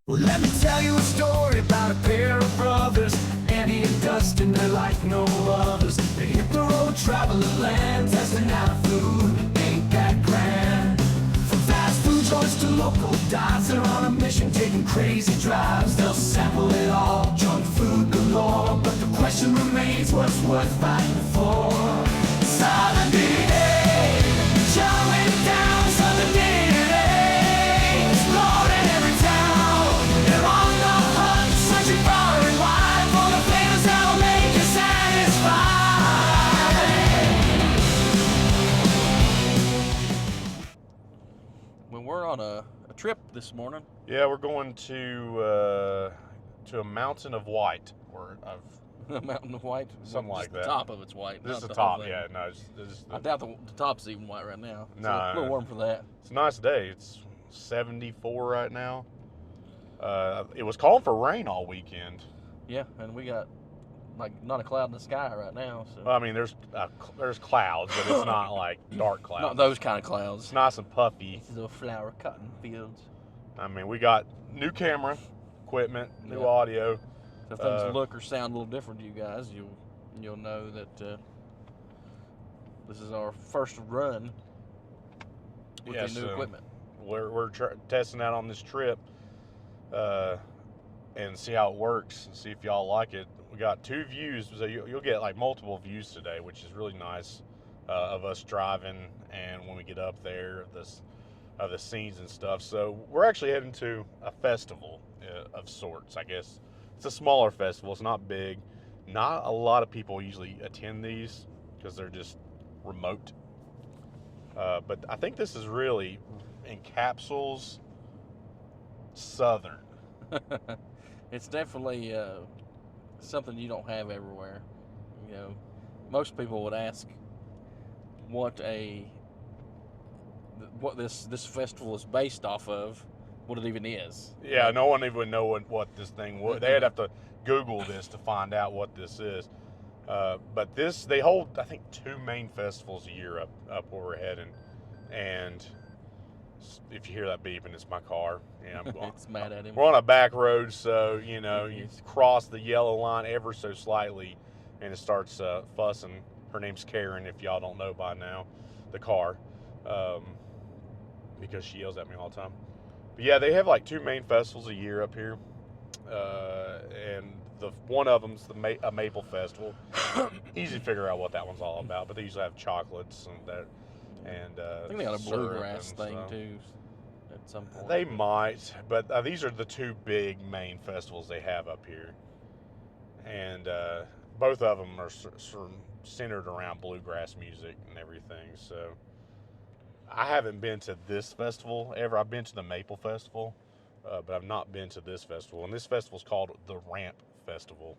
Well, let me tell you a story about a pair of brothers, Andy and Dustin. They're like no others. They hit the road, traveling land, testing out food. Ain't that grand? From fast food joints to local dives, they're on a mission, taking crazy drives. They'll sample it all, junk food galore. But the question remains, what's worth fighting for? Southern DN'A, showing down Southern DN'A, exploring every town. They're on the hunt, searching far and wide for the flavors that'll make you satisfied. When we're on a trip this morning. Yeah, we're going to a mountain of white, or of A mountain of white? something Well, like just that. The top of it's white. This is not the whole top. thing. Yeah, no, it's I doubt the top's even white right now. It's No. a little warm for that. It's a nice day. It's 74 right now. It was calling for rain all weekend. Yeah, and we got like not a cloud in the sky right now. So Well, I mean, there's clouds, but it's not like dark clouds. not those kind of clouds. It's nice and puffy. These little flower cotton fields. I mean, we got new camera equipment, new Yeah. audio. So if things look or sound a little different to you guys, you'll know that this is our first run with Yeah, the new so equipment. We're testing out on this trip and see how it works and see if y'all like it. We got 2 views, so you'll get like multiple views today, which is really nice of us driving and when we get up there of the scenes and stuff. So we're actually heading to a festival of sorts, I guess. It's a smaller festival. It's not big. Not a lot of people usually attend these because they're just remote. But I think this is really encapsulates Southern. It's definitely something you don't have everywhere. You know, most people would ask what this festival is based off of, what it even is. Yeah, no one even know what this thing was. They'd have to Google this to find out what this is. But they hold, I think, 2 main festivals a year up where we're heading. And if you hear that beeping, it's my car. Yeah, It's mad at him. We're on a back road, so you cross the yellow line ever so slightly, and it starts fussing. Her name's Karen, if y'all don't know by now, the car, because she yells at me all the time. But yeah, they have like 2 main festivals a year up here, and one of them's a maple festival. Easy to figure out what that one's all about, but they usually have chocolates and that. And I think they got a bluegrass thing too at some point. They might, but these are the 2 big main festivals they have up here, and both of them are centered around bluegrass music and everything. So I haven't been to this festival ever. I've been to the Maple Festival, but I've not been to this festival. And this festival is called the Ramp Festival.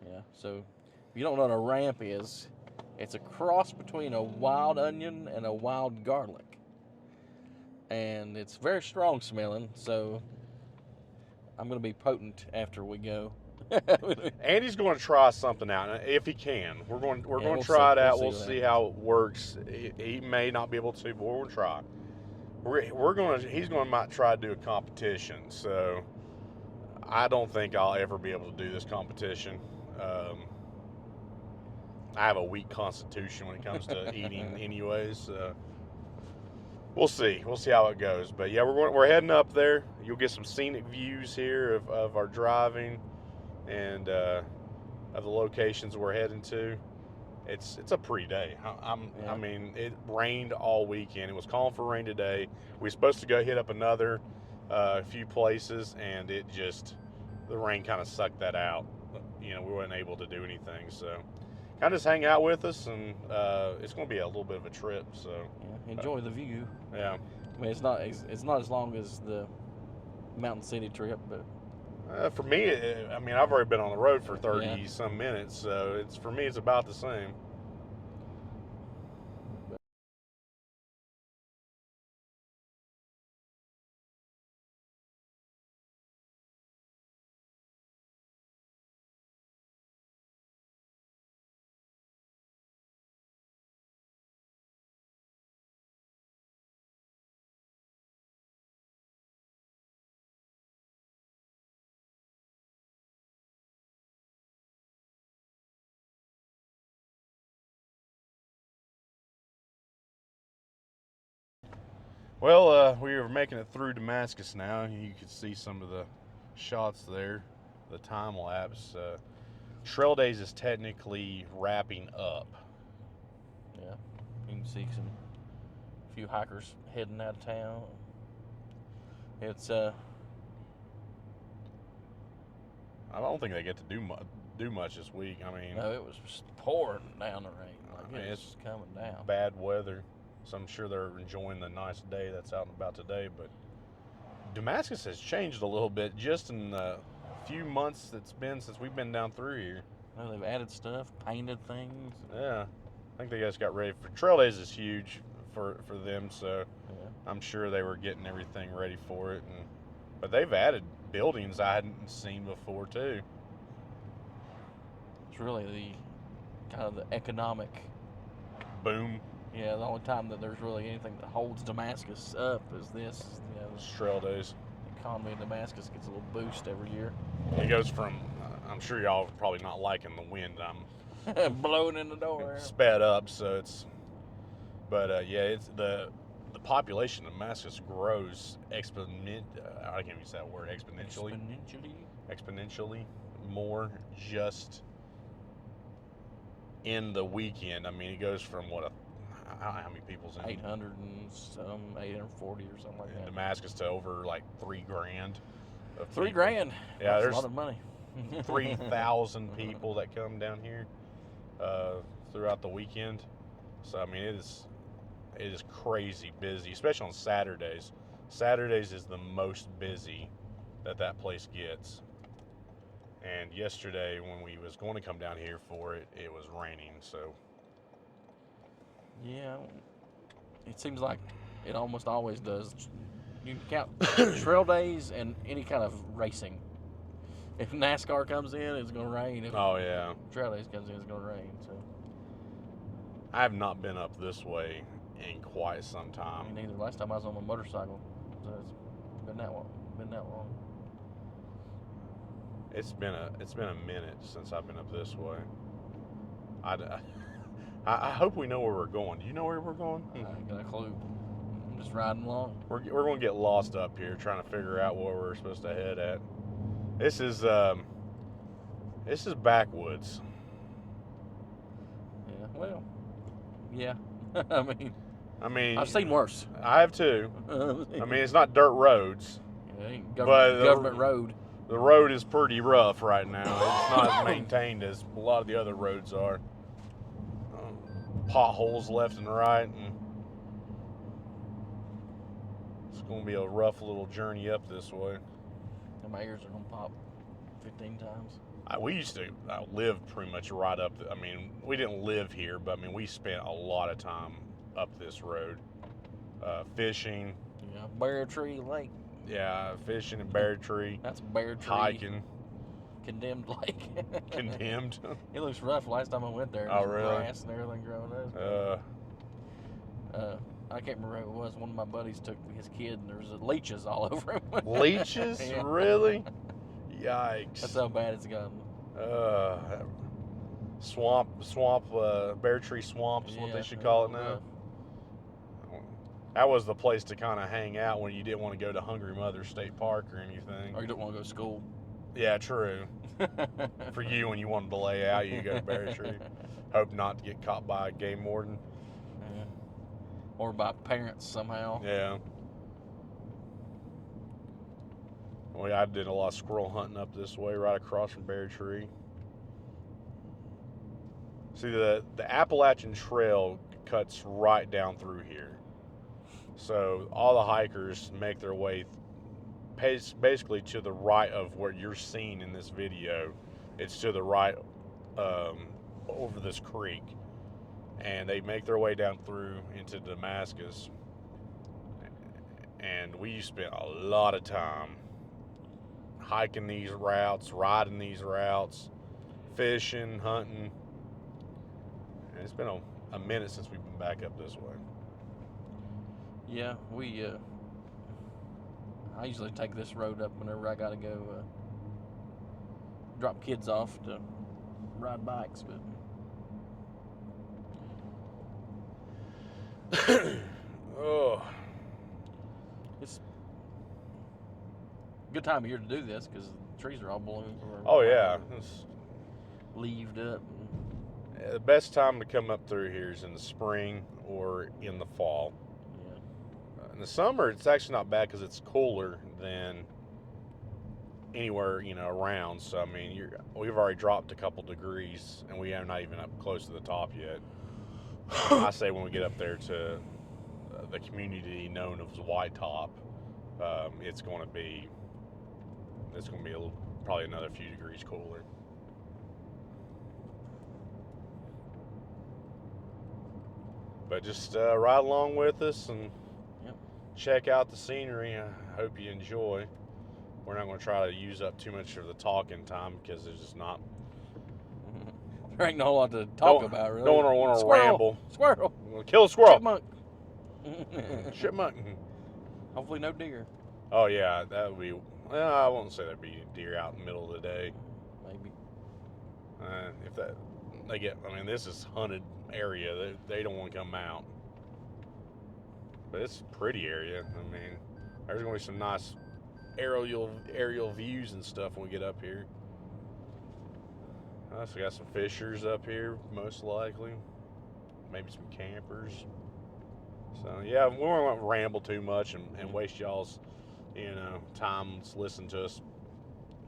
Yeah. So if you don't know what a ramp is, it's a cross between a wild onion and a wild garlic. And it's very strong smelling, so I'm going to be potent after we go. Andy's going to try something out if he can. We're going we'll to try it out. we'll We'll see see how it works. He may not be able to, but we're going to try. He's going to might try to do a competition. So I don't think I'll ever be able to do this competition. I have a weak constitution when it comes to eating anyways. So we'll see. We'll see how it goes. But yeah, we're heading up there. You'll get some scenic views here of our driving and of the locations we're heading to. It's a pretty day. I mean, it rained all weekend. It was calling for rain today. We were supposed to go hit up another few places, and the rain kind of sucked that out. We weren't able to do anything. So kind of just hang out with us, and it's going to be a little bit of a trip. So yeah, enjoy the view. Yeah. I mean, it's not as long as the Mountain City trip, but for me, I mean, I've already been on the road for 30 some minutes, so for me, it's about the same. Well, we are making it through Damascus now. You can see some of the shots there, the time lapse. Trail Days is technically wrapping up. Yeah, you can see a few hikers heading out of town. It's I don't think they get to do much this week. I mean, no, it was just pouring down the rain. Like I mean, it's just coming down. bad weather, so I'm sure they're enjoying the nice day that's out and about today. But Damascus has changed a little bit just in the few months it's been since we've been down through here. Well, they've added stuff, painted things. Yeah, I think they guys got ready for Trail Days is huge for them, so Yeah. I'm sure they were getting everything ready for it. But they've added buildings I hadn't seen before too. It's really the kind of the economic. Boom, Yeah, the only time that there's really anything that holds Damascus up is this. You know, it's Trail Days. the economy in Damascus gets a little boost every year. It goes from I'm sure y'all are probably not liking the wind. I'm Blowing in the door. sped up, so it's. But yeah, it's the population of Damascus grows I can't use that word exponentially. Exponentially more just in the weekend. I mean, it goes from I don't know how many people's in 800 and some, 840 or something like that. Damascus to over like $3,000. Of $3 people. grand. Yeah, That's there's a lot of money. 3,000 people that come down here throughout the weekend. So I mean, it is crazy busy, especially on Saturdays. Saturdays is the most busy that place gets. And yesterday, when we was going to come down here for it, it was raining. So Yeah, it seems like it almost always does. You can count trail days and any kind of racing. If NASCAR comes in, it's going to rain. If oh yeah, trail days comes in, it's going to rain. So I have not been up this way in quite some I time. mean, neither. Last time I was on my motorcycle, so it's been that long. It's been a minute since I've been up this way. I hope we know where we're going. Do you know where we're going? I ain't got a clue. I'm just riding along. We're going to get lost up here trying to figure out where we're supposed to head at. This is backwoods. Yeah. Well. Yeah. I mean, I've seen worse. I have too. I mean, it's not dirt roads. It ain't But government road. The road is pretty rough right now. It's not as maintained as a lot of the other roads are. Potholes left and right, and it's going to be a rough little journey up this way. And my ears are gonna pop 15 times. We used to live pretty much right up. I mean, we didn't live here, but I mean, we spent a lot of time up this road, fishing. Yeah. Bear Tree Lake. Yeah, fishing in Bear Tree, That's Bear Tree. hiking, Condemned lake. condemned. It looks rough. Last time I went there, Oh, there's really? grass and everything growing up. I can't remember who it was. One of my buddies took his kid, and there was leeches all over him. Leeches? Yeah. Really? Yikes. That's how bad it's gotten. Swamp, Bear Tree Swamp is what they should call it now. rough. That was the place to kind of hang out when you didn't want to go to Hungry Mother State Park or anything. Or you don't want to go to school. Yeah, true. For you, when you wanted to lay out, you go to Bear Tree. Hope not to get caught by a game warden. Yeah. Or by parents somehow. Yeah. Well, I did a lot of squirrel hunting up this way, right across from Bear Tree. See, the Appalachian Trail cuts right down through here. So all the hikers make their way basically to the right of what you're seeing in this video. It's to the right over this creek. And they make their way down through into Damascus. And we spent a lot of time hiking these routes, riding these routes, fishing, hunting. And it's been a minute since we've been back up this way. Yeah, I usually take this road up whenever I gotta go drop kids off to ride bikes, but Oh, good time of year to do this because the trees are all bloomed. Oh yeah, Leaved up. the best time to come up through here is in the spring or in the fall. Yeah. In the summer, it's actually not bad because it's cooler than anywhere around. So I mean, we've already dropped a couple degrees, and we are not even up close to the top yet. I say when we get up there to the community known as Whitetop, it's going to be probably another few degrees cooler. But just ride along with us and check out the scenery. I hope you enjoy. We're not going to try to use up too much of the talking time because there's just not. There ain't no lot to talk about, really. Don't want to ramble. Squirrel. We're going to kill a squirrel. Chipmunk. Chipmunk. Hopefully no deer. Oh, yeah. That would be. Well, I won't say that'd be deer out in the middle of the day. Maybe. If that. This is hunted area. They don't want to come out. But it's a pretty area. There's going to be some nice aerial views and stuff when we get up here. So we got some fishers up here, most likely. Maybe some campers. So yeah, we won't ramble too much and waste y'all's, time listening to us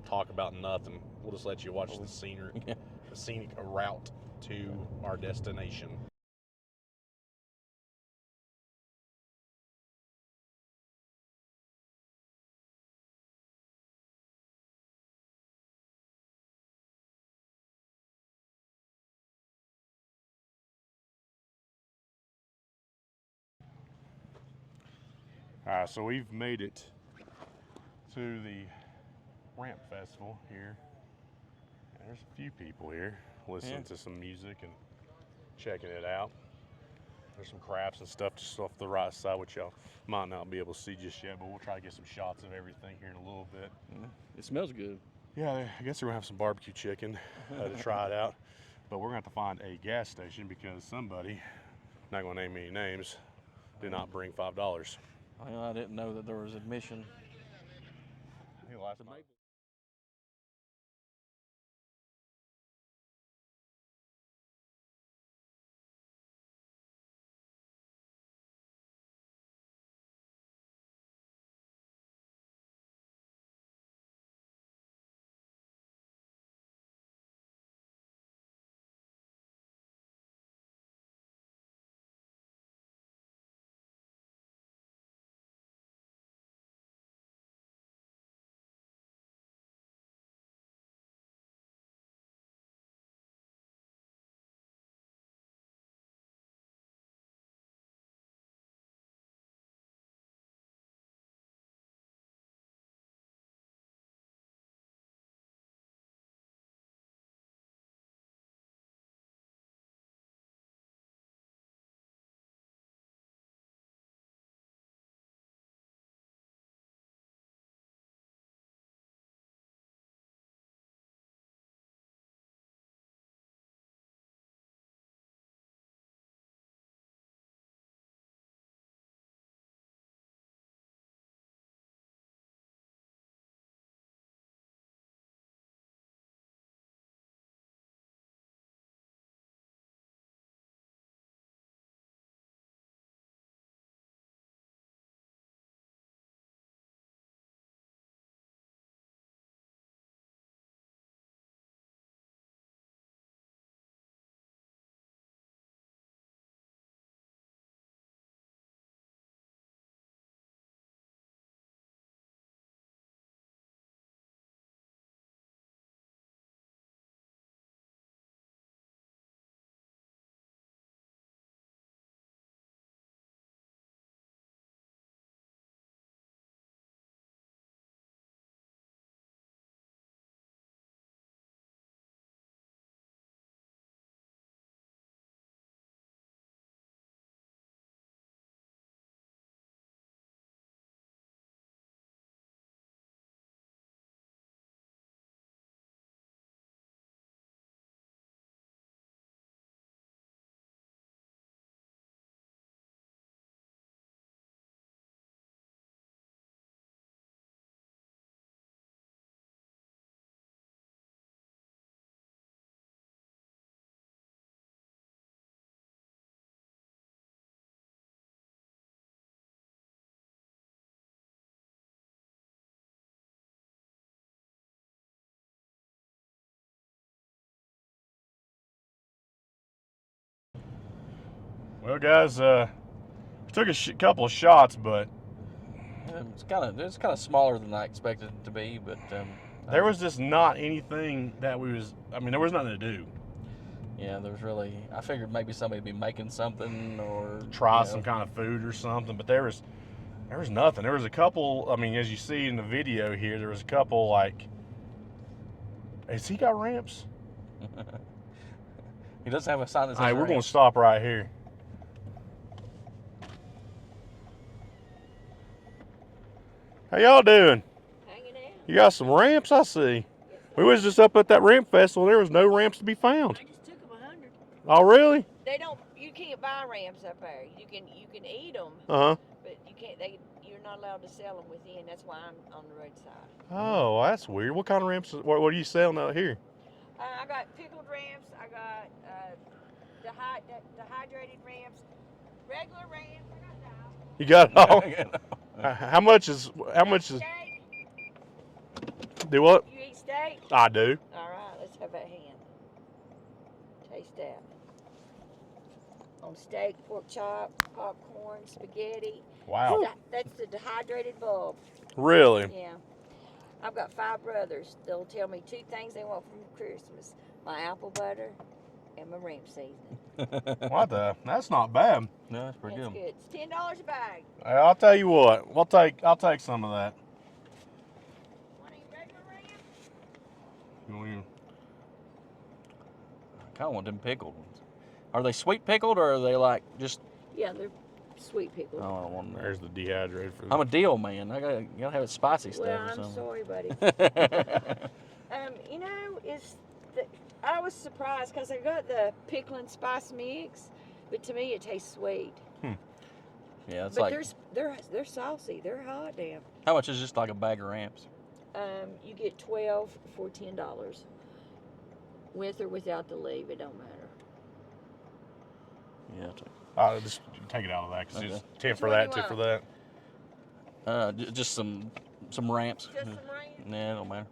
talk about nothing. We'll just let you watch the scenery, the scenic route to our destination. All right, so we've made it to the Ramp Festival here. And there's a few people here listening to some music and checking it out. There's some crafts and stuff just off the right side, which y'all might not be able to see just yet, but we'll try to get some shots of everything here in a little bit. It smells good. Yeah, I guess we're going to have some barbecue chicken to try it out. But we're going to have to find a gas station because somebody, not going to name any names, did not bring $5. I didn't know that there was admission. I think last night. Well, guys, took a couple of shots, but It's kind of smaller than I expected it to be, but there was just not anything that we was. I mean, there was nothing to do. yeah, there's really. I figured maybe somebody'd be making something or Try some kind of food or something, but there was nothing. There was a couple. I mean, as you see in the video here, there was a couple like. Has he got ramps? He doesn't have a sign that says. All right, we're ramp. going to stop right here. How y'all doing? Hanging out. You got some ramps, I see. We was just up at that ramp festival. There was no ramps to be found. I just took them 100. Oh, really? They don't. You can't buy ramps up there. You can eat them, Uh-huh. but you can't. You're not allowed to sell them within. That's why I'm on the roadside. Oh, that's weird. What kind of ramps? What are you selling out here? I got pickled ramps. I got dehydrated ramps, regular ramps. I got that. You got it all? How much is? Steak. Do what? You eat steak? I do. All right. Let's have that hand. Taste that. On steak, pork chop, popcorn, spaghetti. Wow. That's the dehydrated bulb. Really? Yeah. I've got 5 brothers. They'll tell me 2 things they want from Christmas: my apple butter and my ramp seasoning. What the? That's not bad. No, that's pretty That's good. good. It's $10 a bag. Hey, I'll tell you what. I'll take some of that. Want any regular ramp? I kind of want them pickled ones. Are they sweet pickled or are they like just? Yeah, they're sweet pickled. Oh, I don't want them. There's the dehydrated food. I'm a deal man. You gotta have it spicy stuff Well, or I'm something. sorry, buddy. You know, I was surprised because I got the pickle and spice mix, but to me it tastes sweet. Yeah, it's But like they're saucy. They're hot, damn. how much is just like a bag of ramps? You get 12 for $10, with or without the leaf. It don't matter. Yeah. I'll take- I'll just take it out of that because Okay. it's 10 for Which one that, you 2 for that. Just some ramps. Just some ramp. Nah, it don't matter.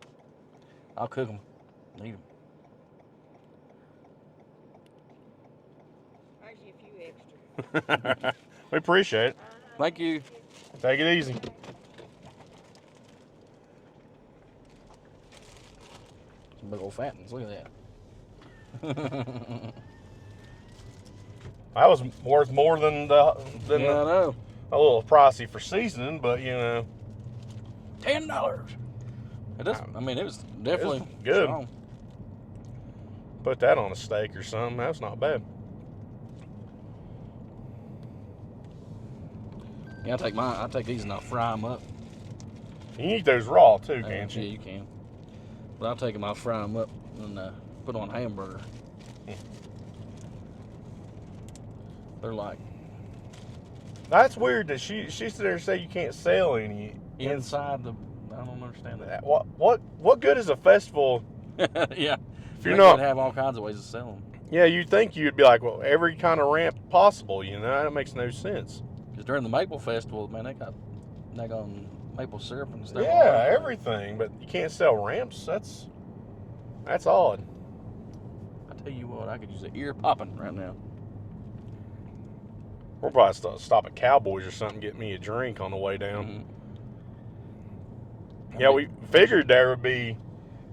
I'll cook them. Eat them. There's you a few extra. We appreciate it. Thank you. Take it easy. Some big old fat ones. Look at that. That was worth more than Yeah, I know. a little pricey for seasoning, but you know. $10. It does. I mean, it was definitely good. strong. Put that on a steak or something. That's not bad. Yeah, I'll take these and I'll fry them up. You can eat those raw too, can't Yeah, you? you can. But I'll take them, I'll fry them up and put on a hamburger. They're like That's weird that she's there to say you can't sell any inside the. I don't understand that. What good is a festival Yeah. if you're They not? could have all kinds of ways to sell them. Yeah, you'd think you'd be like, well, every kind of ramp possible. You know, that makes no sense. Because during the Maple Festival, man, they got maple syrup and stuff. all Yeah, over it. everything, but you can't sell ramps. That's odd. I tell you what, I could use an ear popping right now. We'll probably stop at Cowboys or something, get me a drink on the way down. Mhm. Yeah, we figured there would be,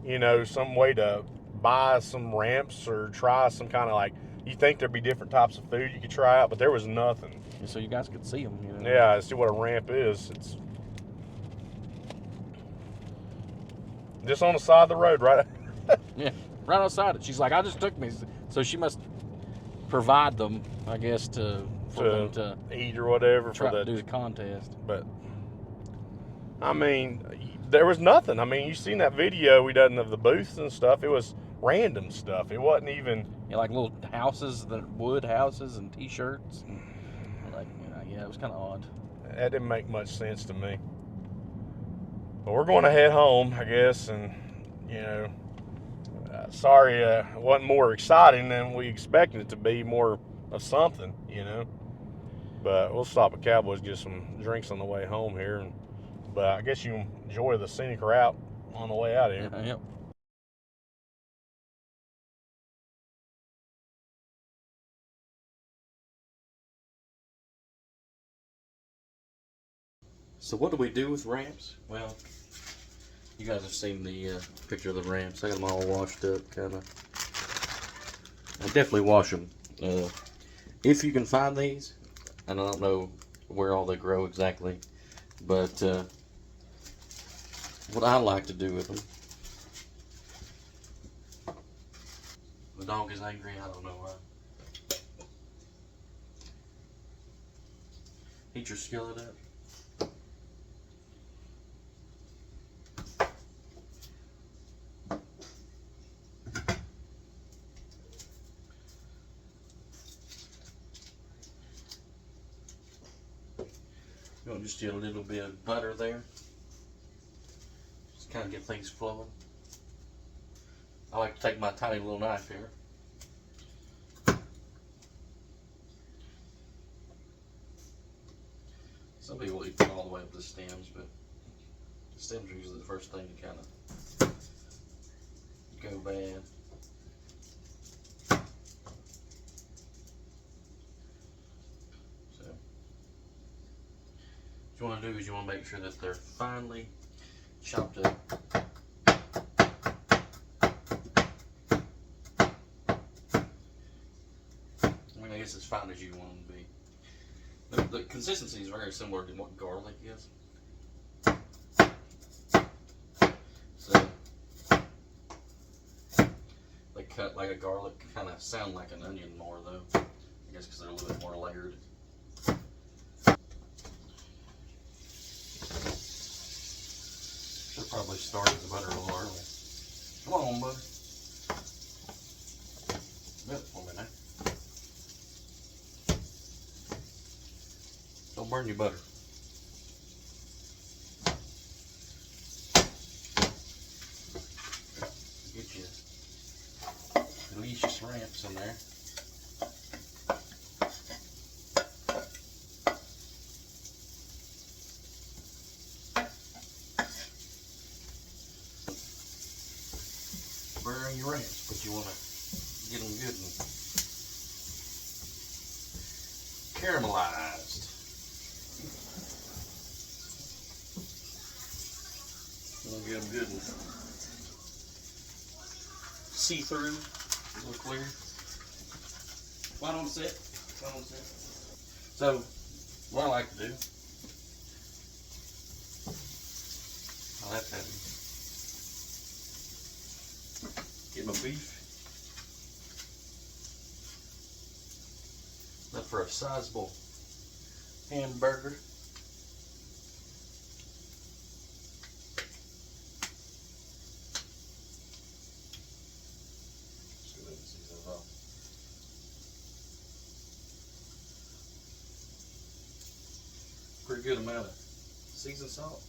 you know, some way to buy some ramps or try some kind of like. You think there'd be different types of food you could try out, but there was nothing. So you guys could see them. You know? Yeah, see what a ramp is. It's just on the side of the road, right? Yeah, right outside it. She's like, I just took me. So she must provide them, I guess, for them to Eat or whatever try for to the. do the contest. But I mean, there was nothing. I mean, you seen that video we done of the booths and stuff. It was random stuff. It wasn't even. Yeah, like little houses, wood houses and T-shirts. And like, yeah, it was kind of odd. That didn't make much sense to me. But we're going to head home, I guess, and you know, sorry, it wasn't more exciting than we expected it to be. More of something, you know. But we'll stop at Cowboys, get some drinks on the way home here. But I guess you enjoy the scenic route on the way out here. Yeah, yep. So what do we do with ramps? Well, you guys have seen the picture of the ramps. I got them all washed up, kind of. I definitely wash them. If you can find these, and I don't know where all they grow exactly, but what I like to do with them. The dog is angry, I don't know why. Heat your skillet up. You want just a little bit of butter there. Just kind of get things flowing. I like to take my tiny little knife here. Some people eat all the way up to the stems, but the stems are usually the first thing to kind of go bad. So, what you want to do is you want to make sure that they're finely chopped up. I mean, I guess as fine as you want them to be. The consistency is very similar to what garlic is. So they cut like a garlic, kind of sound like an onion more though. I guess because they're a little bit more layered. Should probably start the butter a little early. Come on, bud. Melt it for me now. Don't burn your butter. Get your delicious ramps in there. Burn your ramps, but you want to get them good and caramelized. We'll get them good and see-through, a little clear. Why don't sit? Why don't sit? So, what I like to do, I'll have to get my beef. Look for a sizable hamburger. Just go ahead and season it off. Pretty good amount of seasoned salt.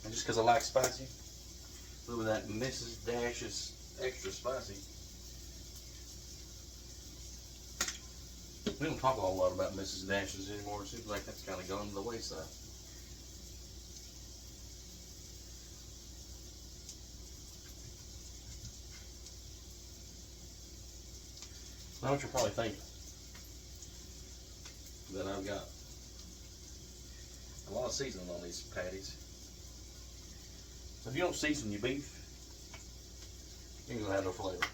And just because I like spicy, a little bit of that Mrs. Dash's extra spicy. We don't talk a whole lot about Mrs. Dash's anymore. It seems like that's kind of gone to the wayside. Now what you're probably thinking, that I've got a lot of seasoning on these patties. So if you don't season your beef, you ain't gonna have no flavor.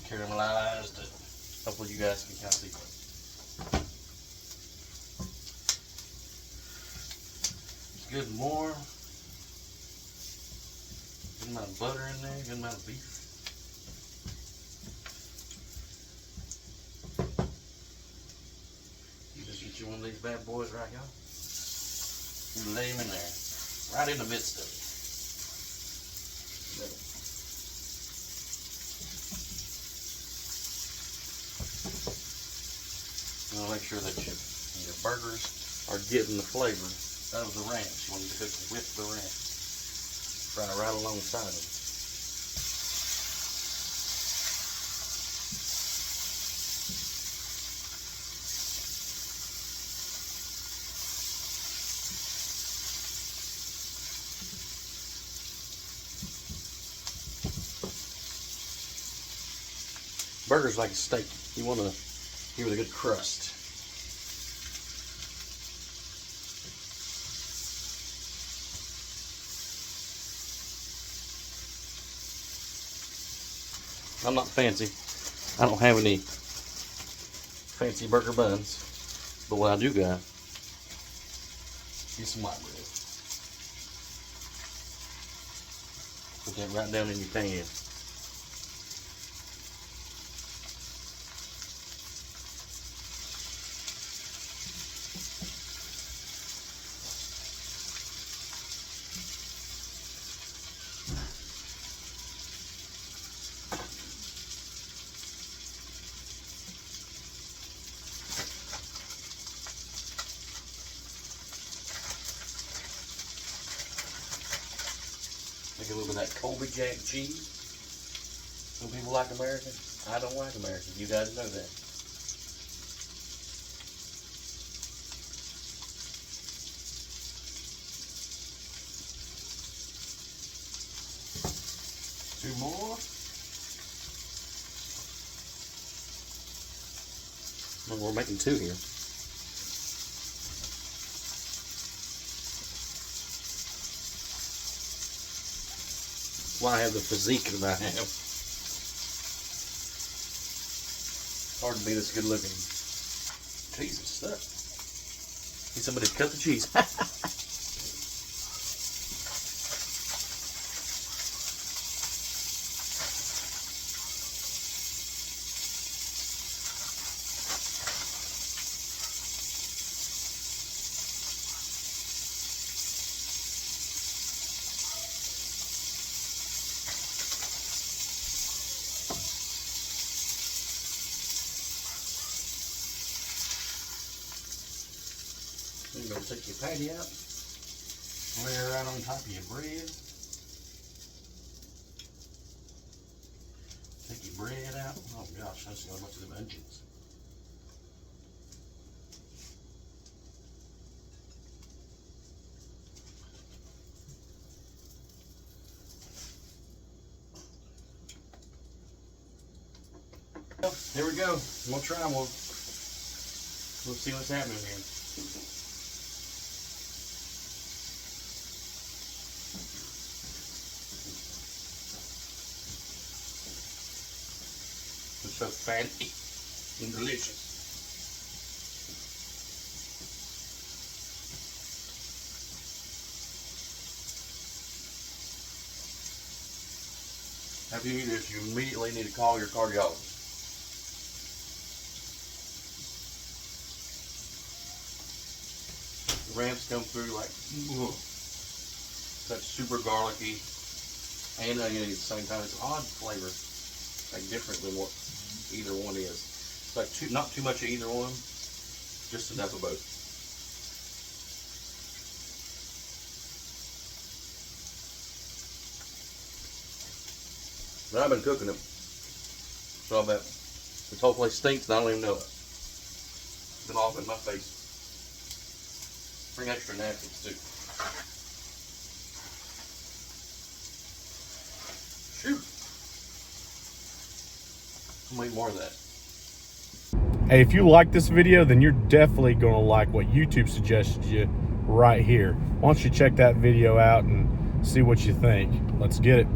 Caramelized it. Hopefully you guys can kind of see. It's good and more. Good amount of butter in there, good amount of beef. You just get you one of these bad boys right here. You lay them in there, right in the midst of it. You want to make sure that your burgers are getting the flavor of the ranch. You want to cook with the ranch. Right alongside them. Burger's like a steak. You want to give it a good crust. I'm not fancy. I don't have any fancy burger buns. But what I do got is some white bread. Put that right down in your pan. Make a little bit of that Colby Jack cheese. Some people like American. I don't like American. You guys know that. Two more. Well, we're making two here. Why I have the physique that I have. Hard to be this good looking. Cheese is stuck. Need somebody to cut the cheese. You're going to take your patty out, lay it right on top of your bread. Take your bread out. Oh gosh, that's got a bunch of them onions. Here we go. We'll try. We'll see what's happening here. It's so fancy and delicious. After you eat this, you immediately need to call your cardiologist. The ramps come through like, that's super garlicky and oniony at the same time. It's an odd flavor, like different than what either one is. It's like not too much of either one, just enough of both. But I've been cooking them, so I bet this whole place stinks and I don't even know it. It's been all up in my face. Bring extra napkins too. Shoot. I'm gonna eat more of that. Hey, if you like this video, then you're definitely going to like what YouTube suggested you right here. Why don't you check that video out and see what you think. Let's get it.